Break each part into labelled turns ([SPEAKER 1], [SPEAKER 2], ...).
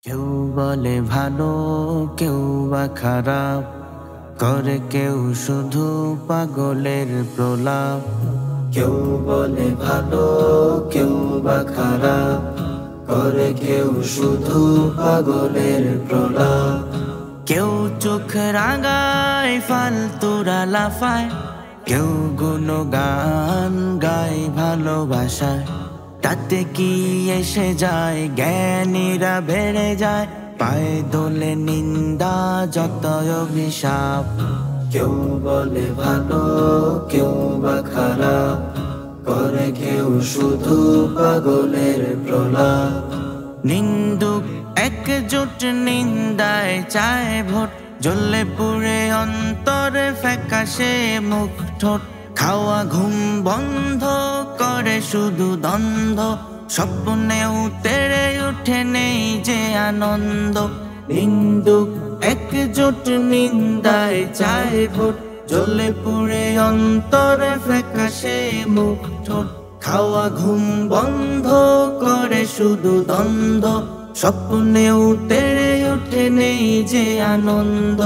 [SPEAKER 1] কেউ বলে ভালো, কেউ বা খারাপ, করে কেউ শুধু পাগলের প্রলাপ। কেউ বলে ভালো, কেউ বা খারাপ, করে কেউ শুধু পাগলের প্রলাপ। কেউ চোখ রাঙায় ফালতুরা লাফায়, কেউ গুণগান গায় ভালোবাসায়। তাতে কি এসে যায়, জ্ঞানীরা বেড়ে যায়, পায়ে দোলে নিন্দা যত অভিশাপ। কেউ বলে ভালো, কেউ বা খারাপ, করে কেউ শুধু পাগলের প্রলাপ। নিন্দুক একজোট নিন্দায় চায় ভোট, জ্বলে পুড়ে অন্তরে ফ্যাকাশে মুখ ঠোঁট। খাওয়া ঘুম বন্ধ করে শুধু দ্বন্দ্ব, স্বপ্নেও তেড়ে উঠে নেই যে আনন্দ। নিন্দুক একজোট নিন্দায় চায় ভোট, জ্বলে পুড়ে অন্তরে ফ্যাকাশে মুখ ঠোঁট। খাওয়া ঘুম বন্ধ করে শুধু দ্বন্দ্ব, স্বপ্নেও তেড়ে উঠে নেই যে আনন্দ।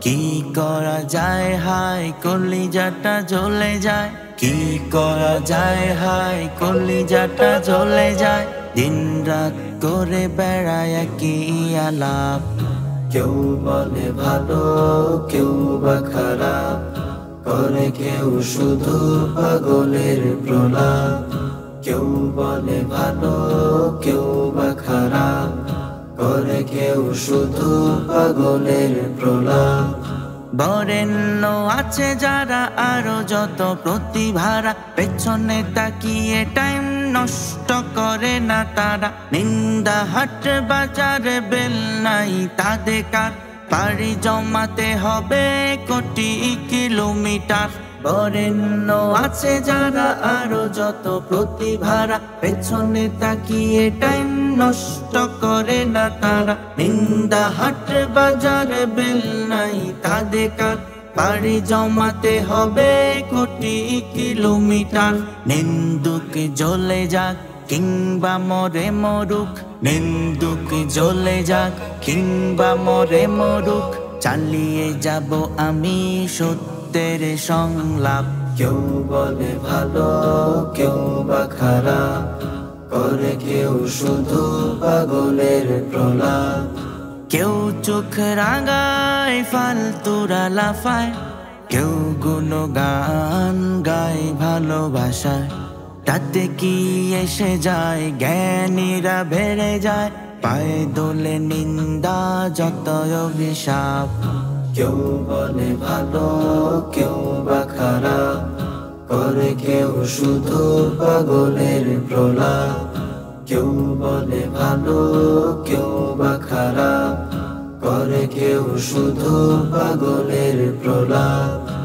[SPEAKER 1] কি করা যায় হায়, কলিজাটা জ্বলে যায়। কি করা যায় হায়, কলিজাটা জ্বলে যায়। দিন রাত করে বেড়ায় একই আলাপ। কেউ বলে ভালো, কেউ বা খারাপ, করে কেউ শুধু পাগলের প্রলাপ। কেউ বলে ভালো, কেউ বা খারাপ, করে কেউ শুধু পাগলের প্রলাপ। বরেণ্য আছে যারা আরো যত প্রতিভারা, পেছনে তাকিয়ে টাইম নষ্ট করে না তারা। নিন্দা হাট বাজার বেল নাই তাদের কার, পাড়ি জমাতে হবে কোটি কিলোমিটার। বরেণ্য আছে যারা আরো যত প্রতিভারা, পেছনে তাকিয়ে টাইম নষ্ট করে না তারা। নিন্দা হাট বাজার বেল নাই তাদের কার, পাড়ি জমাতে হবে কোটি কিলোমিটার। নিন্দুক জ্বলে যাক কিংবা মরে মরুক, নিন্দুক জ্বলে যাক কিংবা মরে মরুক, চালিয়ে যাব আমি সত্যের সংলাপ। কেউ বলে ভালো, কেউ বা খারাপ, করে কেউ শুধু পাগলের প্রলাপ। কেউ চোখ রাঙায় ফালতুরা লাফায়, কেউ গুণগান গায় ভালোবাসায়। তাতে কি এসে যায়, জ্ঞানীরা বেড়ে যায়, পায়ে দোলে নিন্দা যত অভিশাপ। কেউ বলে ভালো, কেউ বা খারাপ, করে কেউ শুধু পাগলের প্রলাপ। কেউ বলে ভালো, কেউ বা খারাপ, করে কেউ শুধু পাগলের প্রলাপ।